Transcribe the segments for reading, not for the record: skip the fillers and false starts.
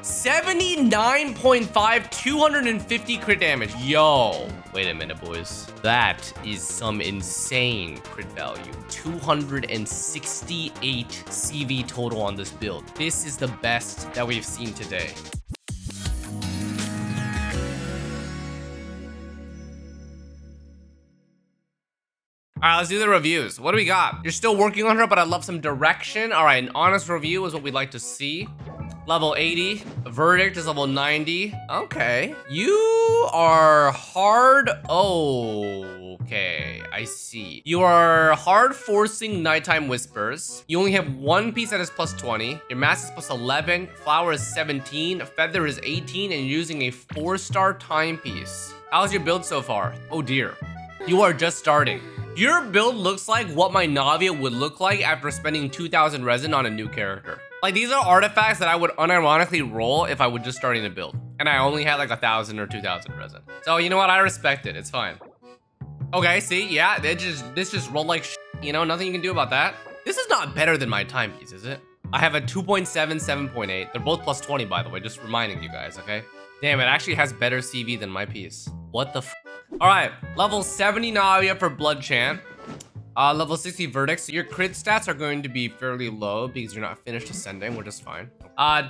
79.5, 250 crit damage. Yo, wait a minute, boys. That is some insane crit value. 268 CV total on this build. This is the best that we've seen today. All right, let's do the reviews. What do we got? You're still working on her, but I'd love some direction. All right, an honest review is what we'd like to see. Level 80. Verdict is level 90. Okay. You are hard. Oh, okay. I see. You are hard forcing nighttime whispers. You only have one piece that is plus 20. Your mass is plus 11. Flower is 17. Feather is 18. And you're using a 4-star timepiece. How's your build so far? Oh, dear. You are just starting. Your build looks like what my Navia would look like after spending 2,000 resin on a new character. Like, these are artifacts that I would unironically roll if I was just starting to build. And I only had like 1,000 or 2,000 resin. So, you know what? I respect it. It's fine. Okay, see? Yeah, this just rolled like shit. You know, nothing you can do about that. This is not better than my timepiece, is it? I have a 2.7, 7.8. They're both plus 20, by the way. Just reminding you guys, okay? Damn, it actually has better CV than my piece. What the f? All right, level 70 Navia for Blood Chant. Level 60 Verdict. So your crit stats are going to be fairly low because you're not finished ascending, which is fine.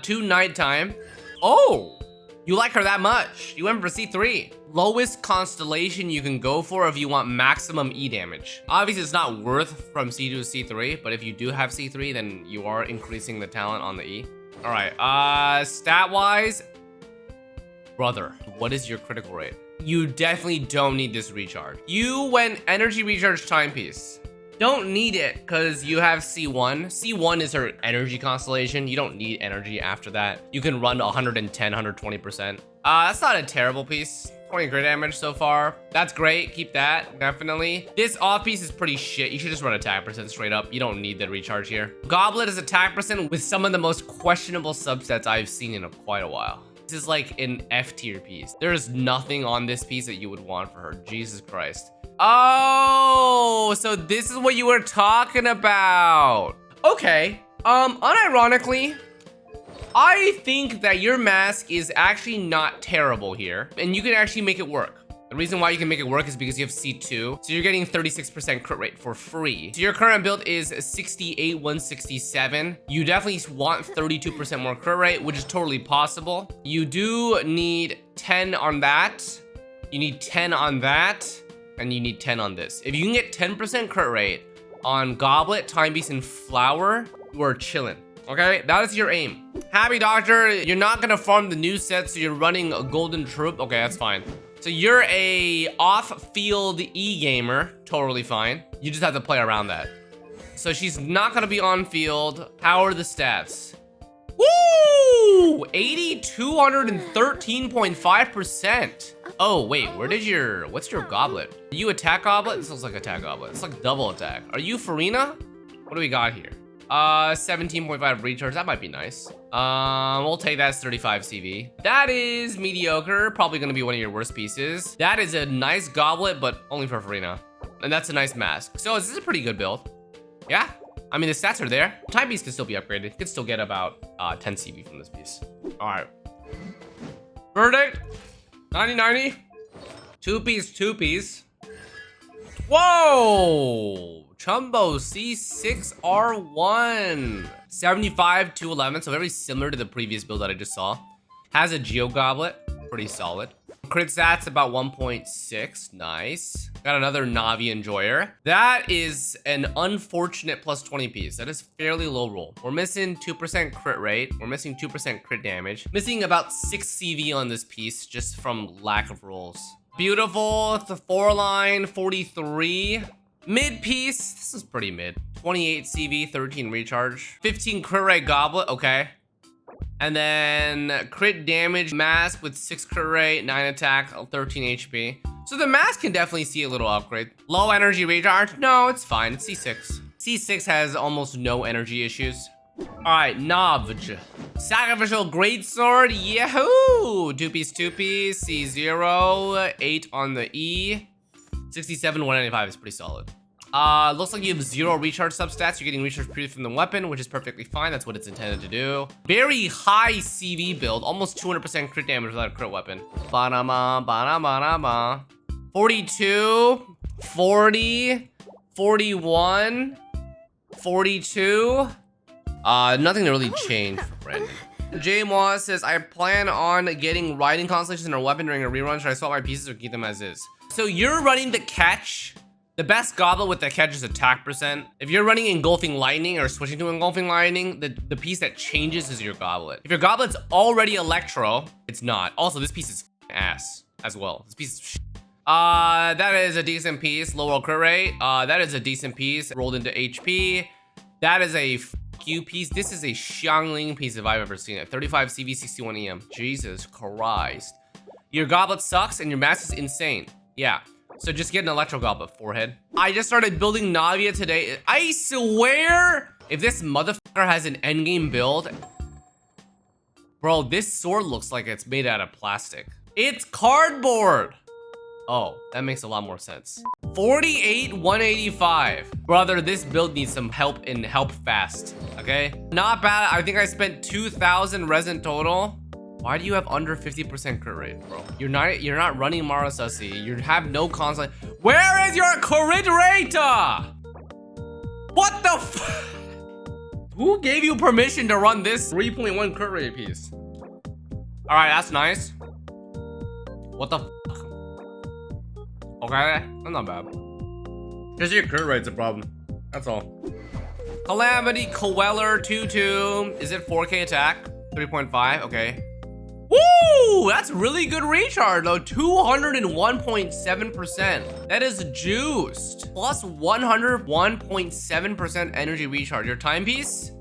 2 Nighttime. Oh, you like her that much. You went for C3. Lowest constellation you can go for if you want maximum E damage. Obviously, it's not worth from C2 to C3, but if you do have C3, then you are increasing the talent on the E. All right, stat-wise, brother, what is your critical rate? You definitely don't need this recharge. You went energy recharge timepiece. Don't need it because you have C1. C1 is her energy constellation. You don't need energy after that. You can run 110, 120%. That's not a terrible piece. 20 crit damage so far. That's great. Keep that, definitely. This off piece is pretty shit. You should just run attack percent straight up. You don't need the recharge here. Goblet is attack percent with some of the most questionable subsets I've seen in quite a while. This is like an F tier piece. There's nothing on this piece that you would want for her. Jesus Christ. Oh, so this is what you were talking about. Okay. Unironically, I think that your mask is actually not terrible here, and you can actually make it work. The reason why you can make it work is because you have C2, so you're getting 36% crit rate for free. So your current build is 68, 167. You definitely want 32% more crit rate, which is totally possible. You do need 10 on that. You need 10 on that, and you need 10 on this. If you can get 10% crit rate on Goblet, Timepiece, and Flower, you are chilling. Okay, that is your aim. Happy Doctor, you're not gonna farm the new set, so you're running a Golden Troop. Okay, that's fine. So you're a off-field E-gamer, totally fine. You just have to play around that. So she's not gonna be on-field. How are the stats? Woo! 80, 213.5%. Oh, wait, what's your Goblet? Are you attack Goblet? This looks like attack Goblet. It's like double attack. Are you Furina? What do we got here? 17.5 recharge, that might be nice. We'll take that as 35 CV. That is mediocre, probably gonna be one of your worst pieces. That is a nice Goblet, but only for Furina. And that's a nice mask. So this is a pretty good build. Yeah, I mean, the stats are there. Timepiece can still be upgraded. You can still get about 10 CV from this piece. All right. Verdict, 90-90. Two piece. Whoa! Chumbo C6R1. 75 to 11, so very similar to the previous build that I just saw. Has a Geo Goblet, pretty solid. Crit stats about 1.6, nice. Got another Navi Enjoyer. That is an unfortunate plus 20 piece. That is fairly low roll. We're missing 2% crit rate. We're missing 2% crit damage. Missing about 6 CV on this piece just from lack of rolls. Beautiful, it's a 4-line, 43. Mid piece, this is pretty mid. 28 CV, 13 recharge. 15 crit rate Goblet, okay. And then crit damage mask with 6 crit rate, 9 attack, 13 HP. So the mask can definitely see a little upgrade. Low energy recharge, no, it's fine, it's C6. C6 has almost no energy issues. All right, Navj. Sacrificial Greatsword, yahoo! 2-piece, C0, 8 on the E. 67, 195 is pretty solid. Looks like you have 0 recharge substats. You're getting recharge period from the weapon, which is perfectly fine. That's what it's intended to do. Very high CV build, almost 200% crit damage without a crit weapon. Ba-da-ma, ba-da-ma-da-ma. 42, 40, 41, 42. Nothing to really change for Brandon. Jay Moss says, I plan on getting Raiden constellations in our weapon during a rerun. Should I swap my pieces or keep them as is? So you're running the catch. The best goblet with the catch is attack percent. If you're running engulfing lightning or switching to engulfing lightning, the piece that changes is your goblet. If your goblet's already electro, it's not. Also, this piece is ass as well. This piece is shit. That is a decent piece. Low roll crit rate. That is a decent piece. Rolled into HP. That is a Q piece. This is a Xiangling piece if I've ever seen it. 35 CV, 61 EM. Jesus Christ. Your goblet sucks and your mask is insane. Yeah. So just get an electro goblet, forehead. I just started building Navia today. I swear, if this motherfucker has an endgame build, bro, this sword looks like it's made out of plastic. It's cardboard. Oh, that makes a lot more sense. 48, 185. Brother, this build needs some help and help fast, okay? Not bad. I think I spent 2,000 resin total. Why do you have under 50% crit rate, bro? You're not running Marasasi. You have no console. Where is your crit rate? What the f? Who gave you permission to run this 3.1 crit rate piece? All right, that's nice. What the f? Okay, that's not bad. Just your crit rate's a problem. That's all. Calamity Queller 2-2. Is it 4K attack? 3.5. Okay. Woo! That's really good recharge though. 201.7%. That is juiced. Plus 101.7% energy recharge. Your timepiece?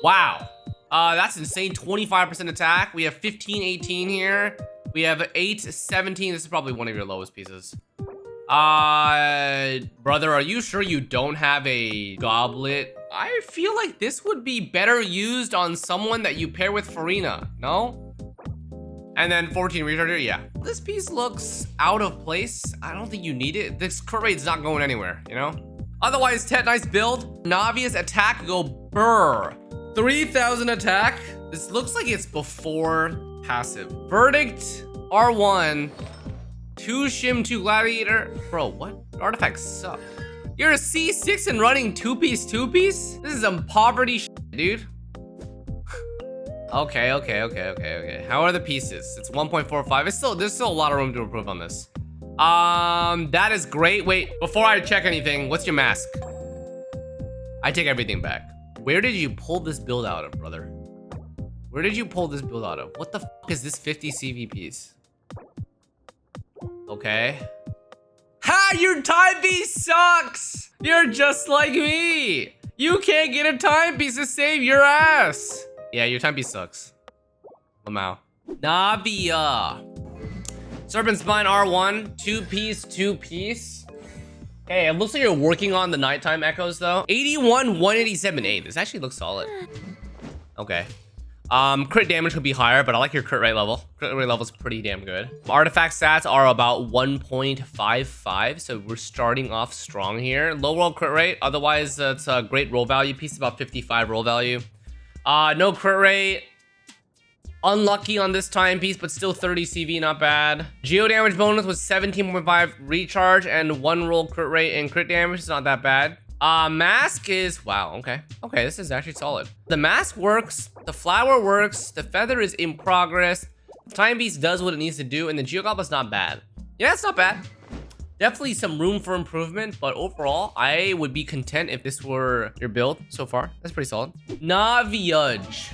Wow. That's insane. 25% attack. We have 15-18 here. We have 8-17. This is probably one of your lowest pieces. Brother, are you sure you don't have a goblet? I feel like this would be better used on someone that you pair with Furina, no? And then 14 recharger, yeah. This piece looks out of place. I don't think you need it. This crit rate's not going anywhere, you know? Otherwise, Tet, nice build. Navia's attack go burr. 3,000 attack. This looks like it's before passive. Verdict, R1. 2 Shim, 2 Gladiator. Bro, what? Artifacts suck. You're a C6 and running 2-piece? This is some poverty shit, dude. Okay. How are the pieces? It's 1.45. There's still a lot of room to improve on this. That is great. Wait, before I check anything, what's your mask? I take everything back. Where did you pull this build out of, brother? Where did you pull this build out of? What the f is this 50 CV piece? Okay. Ha! Your timepiece sucks! You're just like me! You can't get a timepiece to save your ass! Yeah, your timepiece sucks. Lamau. Navia. Serpent Spine R1. 2-piece. Hey, it looks like you're working on the nighttime echoes though. 81, 187, 8. This actually looks solid. Okay. Crit damage could be higher, but I like your crit rate level. Crit rate level is pretty damn good. Artifact stats are about 1.55, so we're starting off strong here. Low roll crit rate, otherwise it's a great roll value piece, about 55 roll value. No crit rate. Unlucky on this timepiece, but still 30 CV, not bad. Geo damage bonus was 17.5 recharge and 1 roll crit rate and crit damage. It's not that bad. Mask is, wow, okay. Okay, this is actually solid. The mask works, the flower works, the feather is in progress, the timepiece does what it needs to do, and the Geogoblet's not bad. Yeah, it's not bad. Definitely some room for improvement, but overall, I would be content if this were your build so far. That's pretty solid. Navia.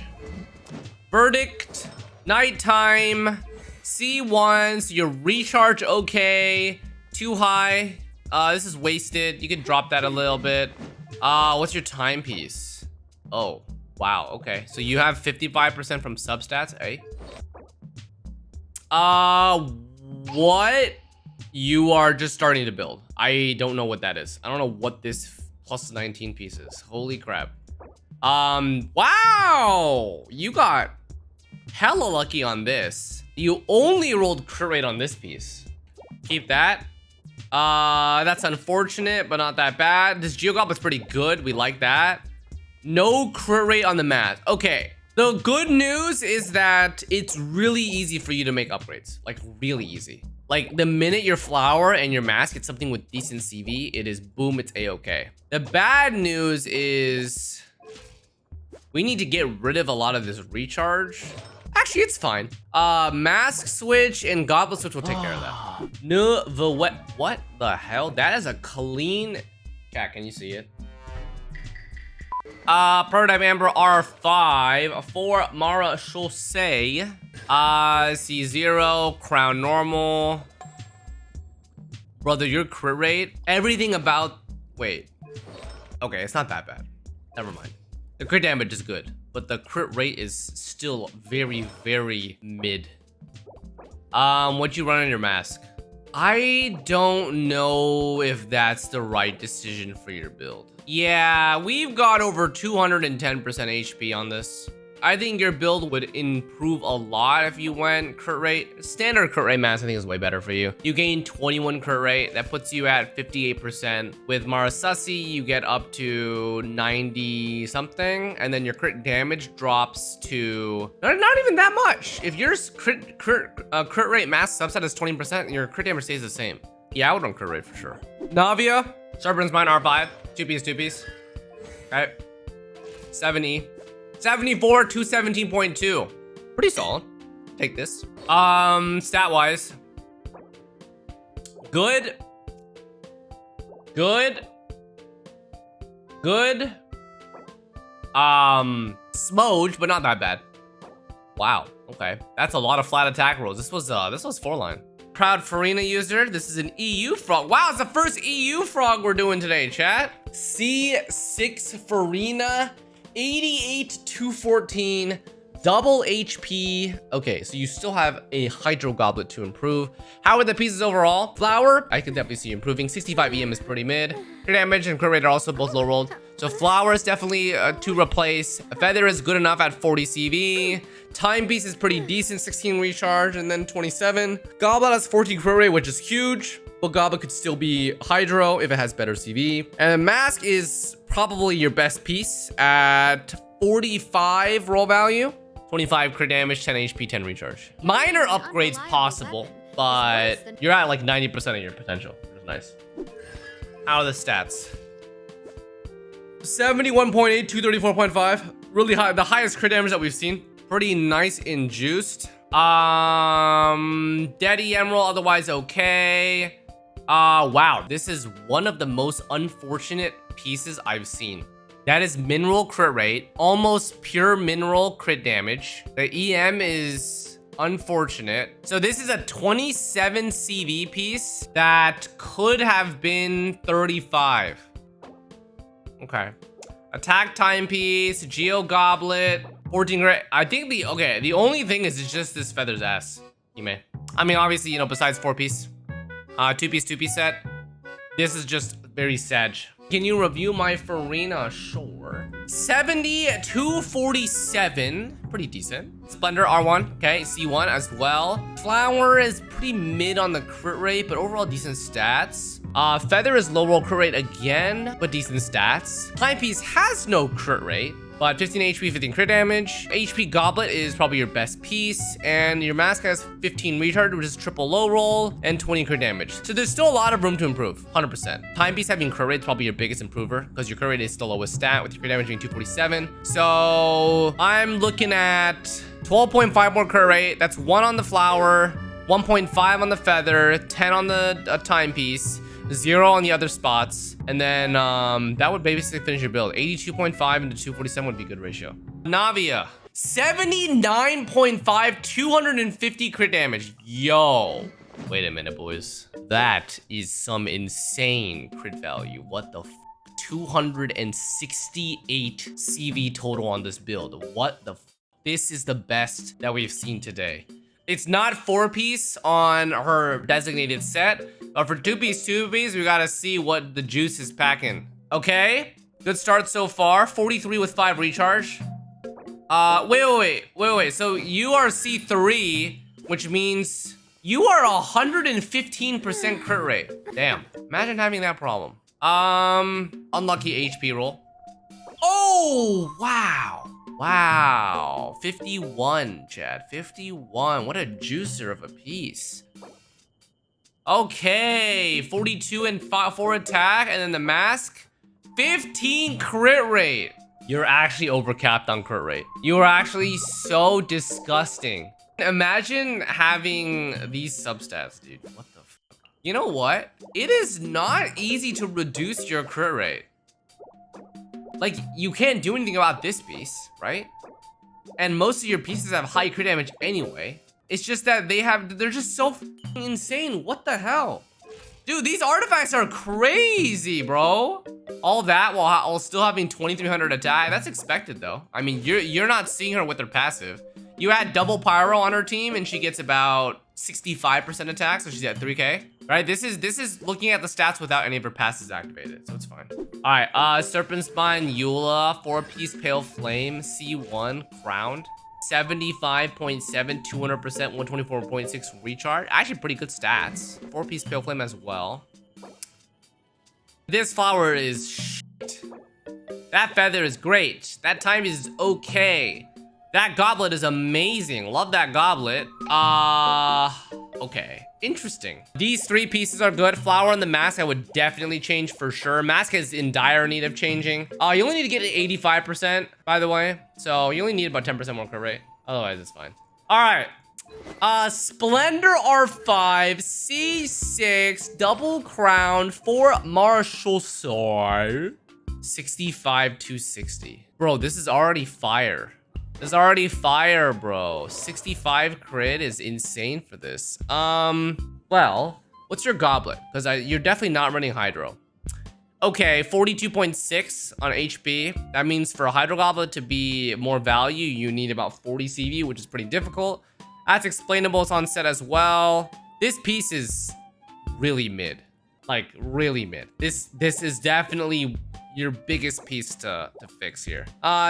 Verdict, nighttime, C1, so your recharge okay, too high. This is wasted. You can drop that a little bit. What's your timepiece? Oh, wow, okay. So you have 55% from substats, eh? What? You are just starting to build. I don't know what that is. I don't know what this plus 19 piece is. Holy crap. Wow! You got hella lucky on this. You only rolled crit rate on this piece. Keep that. That's unfortunate, but not that bad. This Geogoblet's pretty good. We like that. No crit rate on the mask. Okay. The good news is that it's really easy for you to make upgrades. Like, really easy. Like, the minute your flower and your mask get something with decent CV, it is boom, it's a-okay. The bad news is we need to get rid of a lot of this recharge. Actually, it's fine. Mask switch and goblet switch will take care of that. Neuvillette. What the hell? That is a clean... Chat, can you see it? Prototype Amber R5 for Mara Chaussee. C0, crown normal. Brother, your crit rate, everything about... Wait. Okay, it's not that bad. Never mind. The crit damage is good, but the crit rate is still very, very mid. What'd you run on your mask? I don't know if that's the right decision for your build. Yeah, we've got over 210% HP on this. I think your build would improve a lot if you went crit rate. Standard crit rate mask I think is way better for you. You gain 21 crit rate. That puts you at 58%. With Marasasi, you get up to 90 something. And then your crit damage drops to not even that much. If your crit rate mask subset is 20%, your crit damage stays the same. Yeah, I would run crit rate for sure. Navia, Sharpens Mine R5. 2Ps. Okay. 70. 74, 217.2. Pretty solid. Take this. Stat-wise. Good. Smudge, but not that bad. Wow. Okay. That's a lot of flat attack rolls. This was 4-line. Proud Furina user. This is an EU frog. Wow, it's the first EU frog we're doing today, chat. C6 Furina, 88 214, double HP. Okay, so you still have a Hydro Goblet to improve. How are the pieces overall? Flower, I can definitely see you improving. 65 EM is pretty mid. Crit damage and crit rate are also both low rolled. So Flower is definitely to replace. Feather is good enough at 40 CV. Timepiece is pretty decent, 16 recharge and then 27. Goblet has 14 crit rate, which is huge. But Goblet could still be Hydro if it has better CV. And Mask is probably your best piece at 45 roll value. 25 crit damage, 10 HP, 10 recharge. Minor upgrades possible, but you're at like 90% of your potential, which is nice. How are the stats? 71.8, 234.5. Really high, the highest crit damage that we've seen. Pretty nice and juiced. Daddy Emerald, otherwise okay. Wow, this is one of the most unfortunate pieces I've seen. That is mineral crit rate, almost pure mineral crit damage. The EM is unfortunate. So this is a 27 CV piece that could have been 35. Okay. Attack timepiece, Geo Goblet, 14 crit. I think the only thing is it's just this Feather's ass. You may. I mean, obviously, you know, besides 4-piece, 2-piece set, this is just very sad. Can you review my Furina? Sure. 70 247, pretty decent. Splendor R1, okay, C1 as well. Flower is pretty mid on the crit rate, but overall decent stats. Feather is low roll crit rate again, but decent stats. Timepiece has no crit rate, but 15 HP, 15 crit damage. HP Goblet is probably your best piece, and your mask has 15 recharge, which is triple low roll, and 20 crit damage. So there's still a lot of room to improve, 100%. Timepiece having crit rate is probably your biggest improver, because your crit rate is the lowest stat, with your crit damage being 247. So I'm looking at 12.5 more crit rate. That's 1 on the Flower, 1.5 on the Feather, 10 on the timepiece, 0 on the other spots, and then that would basically finish your build. 82.5 into 247 would be a good ratio. Navia, 79.5, 250 crit damage. Yo, wait a minute, boys. That is some insane crit value. What the f? 268 CV total on this build. What the f? This is the best that we've seen today. It's not 4-piece on her designated set, but for 2-piece, we gotta see what the juice is packing. Okay, good start so far. 43 with 5 recharge. Wait. So you are C3, which means You are 115% crit rate. Damn. Imagine having that problem. Unlucky HP roll. Oh, wow. Wow. 51, Chad. 51. What a juicer of a piece. Okay. 42 and 4 attack, and then the mask. 15 crit rate. You're actually overcapped on crit rate. You are actually so disgusting. Imagine having these substats, dude. What the fuck? You know what? It is not easy to reduce your crit rate. Like, you can't do anything about this piece, right? And most of your pieces have high crit damage anyway. It's just that they're just so insane. What the hell? Dude, these artifacts are crazy, bro. All that while still having 2300 attack. That's expected though. I mean, you're not seeing her with her passive. You add double pyro on her team and she gets about 65% attack, so she's at 3k. Right? This is looking at the stats without any of her passes activated, so it's fine. Alright, Serpent Spine, Eula, 4-piece Pale Flame, C1, Crowned. 75.7, 200%, 124.6 recharge. Actually pretty good stats. 4-piece Pale Flame as well. This flower is shit. That feather is great. That time is okay. That goblet is amazing. Love that goblet. Okay. Interesting. These 3 pieces are good. Flower and the mask I would definitely change for sure. Mask is in dire need of changing. You only need to get it 85%, by the way. So you only need about 10% more crit rate. Otherwise, it's fine. All right. Splendor R5, C6, double crown, 4 martial sword. 65 260. Bro, this is already fire. This is already fire, bro. 65 crit is insane for this. Well, what's your goblet? Because you're definitely not running hydro. Okay, 42.6 on HP. That means for a hydro goblet to be more value, you need about 40 CV, which is pretty difficult. That's explainable. It's on set as well. This piece is really mid. Like, really mid. This is definitely your biggest piece to fix here.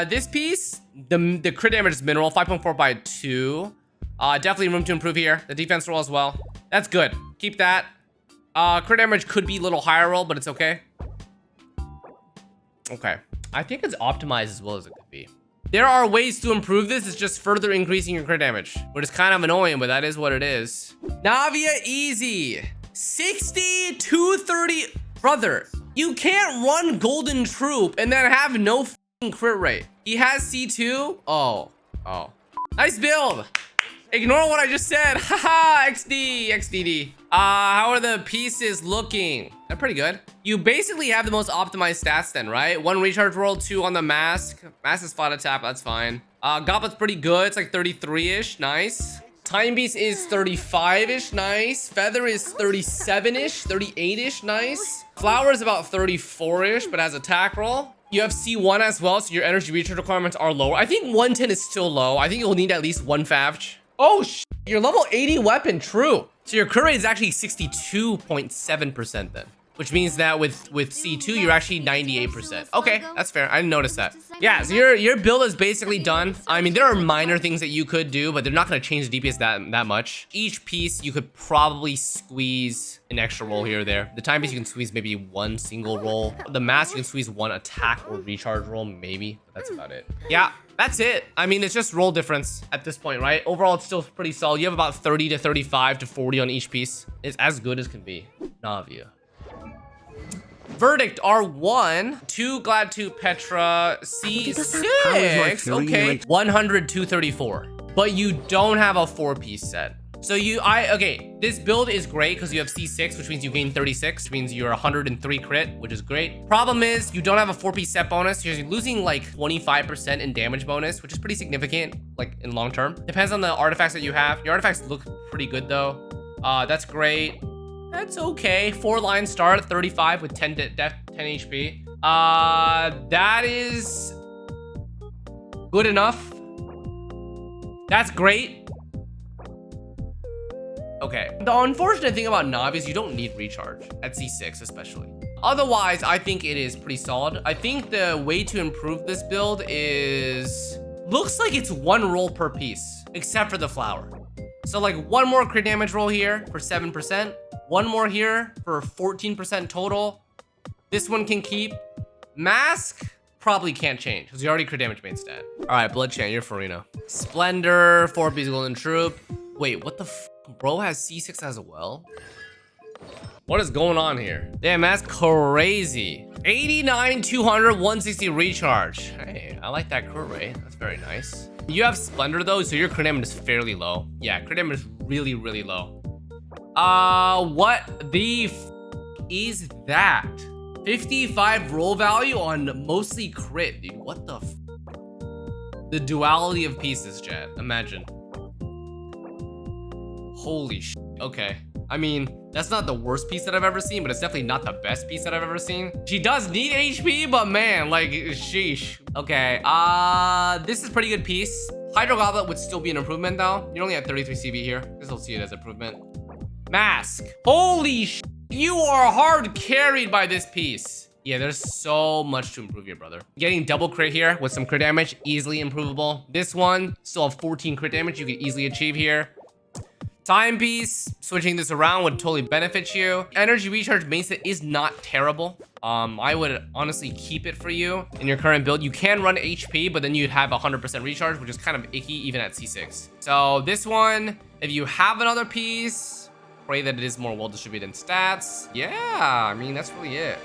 This piece, the crit damage is minimal, 5.4 by 2. Definitely room to improve here. The defense roll as well. That's good. Keep that. Crit damage could be a little higher roll, but it's okay. Okay. I think it's optimized as well as it could be. There are ways to improve this. It's just further increasing your crit damage, which is kind of annoying, but that is what it is. Navia easy. 60, 230. Brother, you can't run Golden Troop and then have no f***ing crit rate. He has C2. Oh. Nice build. Ignore what I just said. Haha, XD, XDD. How are the pieces looking? They're pretty good. You basically have the most optimized stats then, right? 1 recharge roll, 2 on the mask. Mask is flat attack, that's fine. Goblet's pretty good. It's like 33-ish, nice. Time Beast is 35-ish, nice. Feather is 37-ish, 38-ish, nice. Flower is about 34-ish, but has attack roll. You have C1 as well, so your energy recharge requirements are lower. I think 110 is still low. I think you'll need at least 1 favge. Oh, your level 80 weapon, true. So your crit rate is actually 62.7% then. Which means that with C2, you're actually 98%. Okay, that's fair. I didn't notice that. Yeah, so your build is basically done. I mean, there are minor things that you could do, but they're not going to change the DPS that much. Each piece, you could probably squeeze an extra roll here or there. The time piece, you can squeeze maybe 1 single roll. The mask, you can squeeze 1 attack or recharge roll, maybe. But that's about it. Yeah, that's it. I mean, it's just roll difference at this point, right? Overall, it's still pretty solid. You have about 30 to 35 to 40 on each piece. It's as good as can be. Navia. Verdict R1, 2 Glad 2 Petra, C6, okay, 100, 234. But you don't have a 4-piece set. So okay, this build is great because you have C6, which means you gain 36, which means you're 103 crit, which is great. Problem is, you don't have a 4-piece set bonus. You're losing like 25% in damage bonus, which is pretty significant, like in long term. Depends on the artifacts that you have. Your artifacts look pretty good though. That's great. That's okay. 4-line start at 35 with 10 HP. That is good enough. That's great. Okay. The unfortunate thing about Navia is you don't need recharge at C6 especially. Otherwise, I think it is pretty solid. I think the way to improve this build is... looks like it's 1 roll per piece, except for the flower. So like one more crit damage roll here for 7%. One more here for 14% total. This one can keep. Mask probably can't change because you already crit damage main stat. All right, Blood Chant, you're Furina. Splendor, 4-piece Golden Troop. Wait, what the f? Bro has C6 as well? What is going on here? Damn, that's crazy. 89, 200, 160 recharge. Hey, I like that crit rate. That's very nice. You have Splendor though, so your crit damage is fairly low. Yeah, crit damage is really, really low. What the f is that? 55 roll value on mostly crit, dude. What the f? The duality of pieces, chat. Imagine. Holy sh. Okay. I mean, that's not the worst piece that I've ever seen, but it's definitely not the best piece that I've ever seen. She does need HP, but man, like, sheesh. Okay, this is pretty good piece. Hydro Goblet would still be an improvement though. You only have 33 CV here. This will see it as improvement. Mask. Holy sh. You are hard carried by this piece. Yeah, there's so much to improve here, brother. Getting double crit here with some crit damage, easily improvable. This one, still have 14 crit damage you can easily achieve here. Timepiece, switching this around would totally benefit you. Energy recharge main set is not terrible. I would honestly keep it for you in your current build. You can run HP, but then you'd have 100% recharge, which is kind of icky even at C6. So this one, if you have another piece, pray that it is more well distributed in stats. Yeah, I mean, that's really it.